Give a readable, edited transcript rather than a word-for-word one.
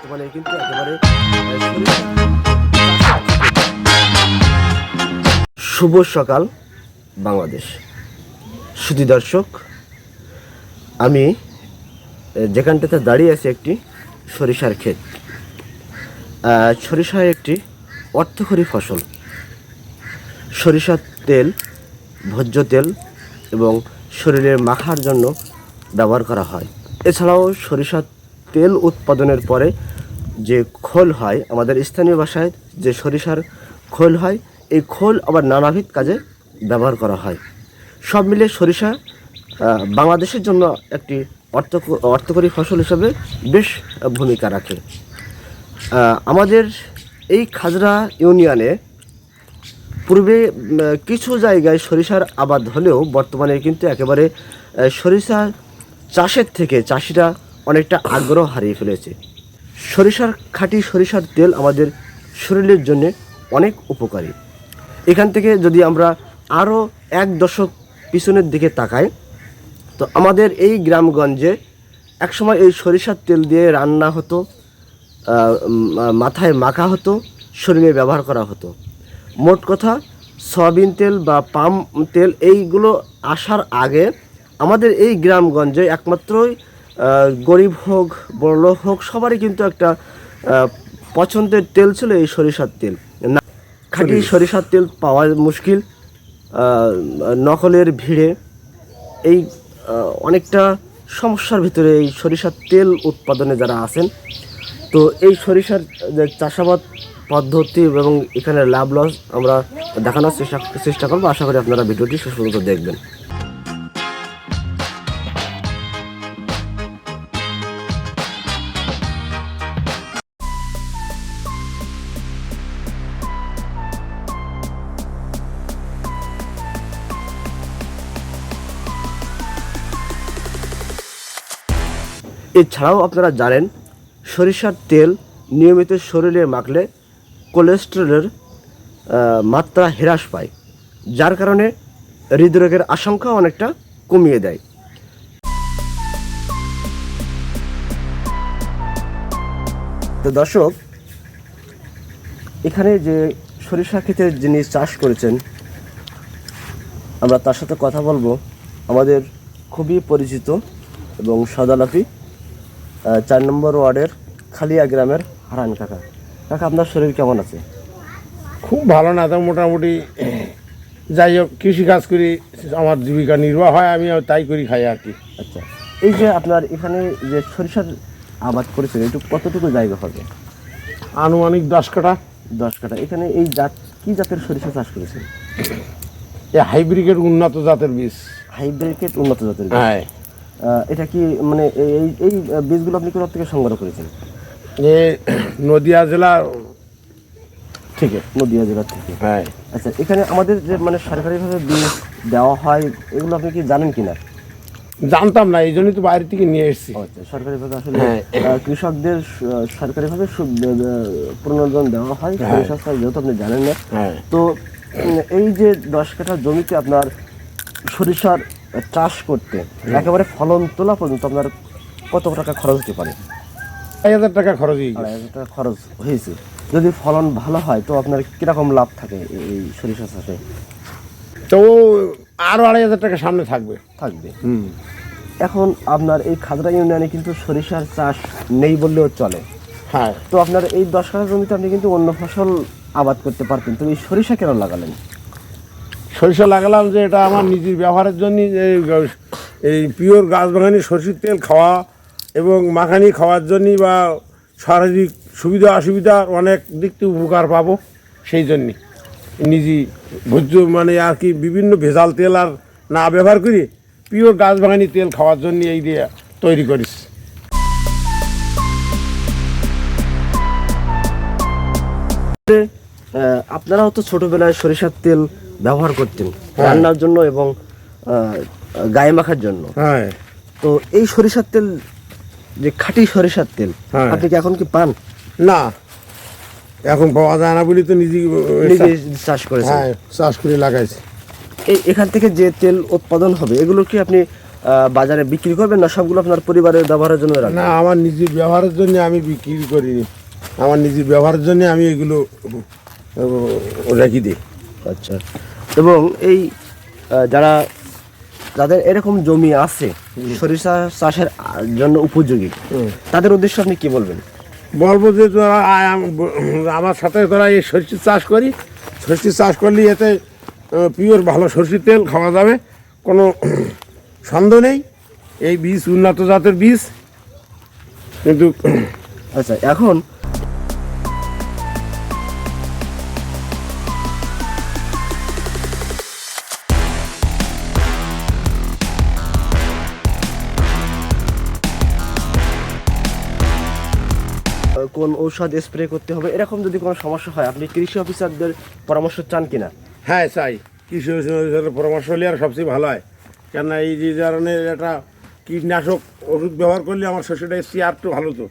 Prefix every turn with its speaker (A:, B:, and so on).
A: বর্তমানে কিন্তু একেবারে শুভ সকাল বাংলাদেশ। সুধী দর্শক, আমি যেখানটাতে দাঁড়িয়ে আছি একটি সরিষার ক্ষেত। সরিষা একটি অর্থকরী ফসল। সরিষার তেল ভোজ্য তেল এবং শরীরে মাখার জন্য ব্যবহার করা হয়। এছাড়াও সরিষার তেল উৎপাদনের পরে যে খোল হয়, আমাদের স্থানীয় ভাষায় যে সরিষার খোল হয়, এই খোল আবার নানাবিধ কাজে ব্যবহার করা হয়। সব মিলে সরিষা বাংলাদেশের জন্য একটি অর্থকরী ফসল হিসেবে বেশ ভূমিকা রাখে। আমাদের এই খাজরা ইউনিয়নে পূর্বে কিছু জায়গায় সরিষার আবাদ হলেও বর্তমানে কিন্তু একেবারে সরিষা চাষের থেকে চাষিরা অনেকটা আগ্রহ হারিয়ে ফেলেছে। খাঁটি সরিষার তেল আমাদের শরীরের জন্য অনেক উপকারী। এখান থেকে যদি আমরা আরও 1 দশক পিছনের দিকে তাকাই, তো আমাদের এই গ্রামগঞ্জে একসময় এই সরিষার তেল দিয়ে রান্না হতো, মাথায় মাখা হতো, শরীরে ব্যবহার করা হতো। মোট কথা, সয়াবিন তেল বা পাম তেল এইগুলো আসার আগে আমাদের এই গ্রামগঞ্জে একমাত্রই গরিব হোক বড়লোক হোক সবারই কিন্তু একটা পছন্দের তেল ছিল এই সরিষার তেল। না, খাঁটি সরিষার তেল পাওয়া মুশকিল। নকলের ভিড়ে এই অনেকটা সমস্যার ভিতরে এই সরিষার তেল উৎপাদনে যারা আছেন, তো এই সরিষার চাষাবাদ পদ্ধতি এবং এখানে লাভ লস আমরা দেখানোর চেষ্টা করবো। আশা করি আপনারা ভিডিওটি শেষ পর্যন্ত দেখবেন। এছাড়াও আপনারা জানেন, সরিষার তেল নিয়মিত শরীরে মাখলে কোলেস্টেরলের মাত্রা হ্রাস পায়, যার কারণে হৃদরোগের আশঙ্কা অনেকটা কমিয়ে দেয়। তো দর্শক, এখানে যে সরিষা ক্ষেতে যিনি চাষ করেছেন, আমরা তার সাথে কথা বলবো। আমাদের খুবই পরিচিত এবং সদালাপি 4 নম্বর ওয়ার্ডের খালিয়া গ্রামের হারান কাকা। কাকা, আপনার শরীর কেমন আছে?
B: খুব ভালো না, তো মোটামুটি যাই হোক, কৃষিকাজ করি, আমার জীবিকা নির্বাহ হয়, আমি তাই করি খাই আর কি।
A: আচ্ছা, এই যে আপনার এখানে যে সরিষার আবাদ করেছেন, একটু কতটুকু জায়গা হবে?
B: আনুমানিক 10 কাঠা।
A: 10 কাঠা। এখানে এই কি জাতের সরিষা চাষ করেছেন?
B: এই হাইব্রিডের উন্নত জাতের বীজ।
A: হাইব্রিড উন্নত জাতের বীজ?
B: হ্যাঁ।
A: এটা কি মানে এই বীজগুলো আপনি কোথা থেকে সংগ্রহ করেছেন?
B: নদিয়া জেলা
A: থেকে। নদিয়া জেলা থেকে?
B: হ্যাঁ।
A: আচ্ছা, এখানে আমাদের যে মানে সরকারিভাবে বীজ দেওয়া হয়, এগুলো আপনি কি জানেন কিনা?
B: জানতাম না, এই জন্যই তো বাইরে থেকে নিয়ে এসেছি।
A: আচ্ছা, সরকারিভাবে আসলে কৃষকদের সরকারিভাবে প্রণোদন দেওয়া হয় সরিষা চাষ, যেহেতু আপনি জানেন না। তো এই যে 10 কাঠা জমিতে আপনার সরিষার চাষ করতে একেবারে ফলন তোলা পর্যন্ত আপনার কত টাকা খরচ হতে পারে?
B: 2,000 টাকা খরচ হয়ে গেছে।
A: 2,500 টাকা খরচ হয়েছে। যদি ফলন ভালো হয় তো আপনার কিরকম লাভ থাকে এই সরিষা চাষে?
B: তো আরো 2,500 টাকা সামনে থাকবে।
A: এখন আপনার এই খাজরা ইউনিয়নে কিন্তু সরিষার চাষ নেই বললেও চলে।
B: হ্যাঁ।
A: তো আপনার এই 10 কাঠা জমিতে আপনি কিন্তু অন্য ফসল আবাদ করতে পারতেন, তো এই সরিষা কেন লাগালেন?
B: সরিষা লাগালাম যে এটা আমার নিজের ব্যবহারের জন্য, এই পিওর গাছ বাগানি সরষের তেল খাওয়া এবং মাখানি খাওয়ার জন্য, বা শারীরিক সুবিধা অসুবিধা অনেক দিক থেকে উপকার পাবো, সেই জন্যে নিজে ভোজ্য মানে আর কি বিভিন্ন ভেজাল তেল আর না ব্যবহার করি পিওর গাছ বাগানি তেল খাওয়ার জন্য এই দিয়ে তৈরি করিস।
A: আপনারাও তো ছোটবেলায় সরিষার তেল ব্যবহার করতেন রান্নার জন্য এবং গায়ে মাখার জন্য।
B: হ্যাঁ।
A: তো এই সরিষার তেল, যে খাঁটি সরিষার তেল, আপনি কি এখন কি পান?
B: না, এখন পাওয়া যায় না বলি তো নিজে
A: চাষ করেছেন।
B: হ্যাঁ, চাষ করে লাগাইছি।
A: এখান থেকে যে তেল উৎপাদন হবে, এগুলো কি আপনি বাজারে বিক্রি করবেন না সবগুলো আপনার পরিবারের ব্যবহারের জন্য রাখবেন?
B: না, আমার নিজের ব্যবহারের জন্য আমি বিক্রি করিনি, আমার নিজের ব্যবহারের জন্য আমি এগুলো রেখে দিই।
A: আচ্ছা, এবং এই যাদের এরকম জমি আছে সরিষা চাষের জন্য উপযোগী, তাদের উদ্দেশ্যে আপনি কি বলবেন?
B: বলবো যে তোরা আমার সাথে তোরা এই সরষে চাষ করি, সরষে চাষ করলে এতে পিওর ভালো সরষের তেল খাওয়া যাবে, কোনো সন্দেহ নেই। এই বীজ উন্নত জাতের বীজ। কিন্তু
A: আচ্ছা, এখন কোন ঔষধ স্প্রে করতে হবে এরকম যদি কোনো সমস্যা হয় আপনি কৃষি অফিসারদের পরামর্শ চান কিনা?
B: হ্যাঁ, চাই। কৃষি অফিসারের পরামর্শ হলে আর সবচেয়ে ভালো হয়, কেননা এই যে ধরনের একটা কীটনাশক ওষুধ ব্যবহার করলে আমার শস্যটা এসছি আর একটু ভালো তো।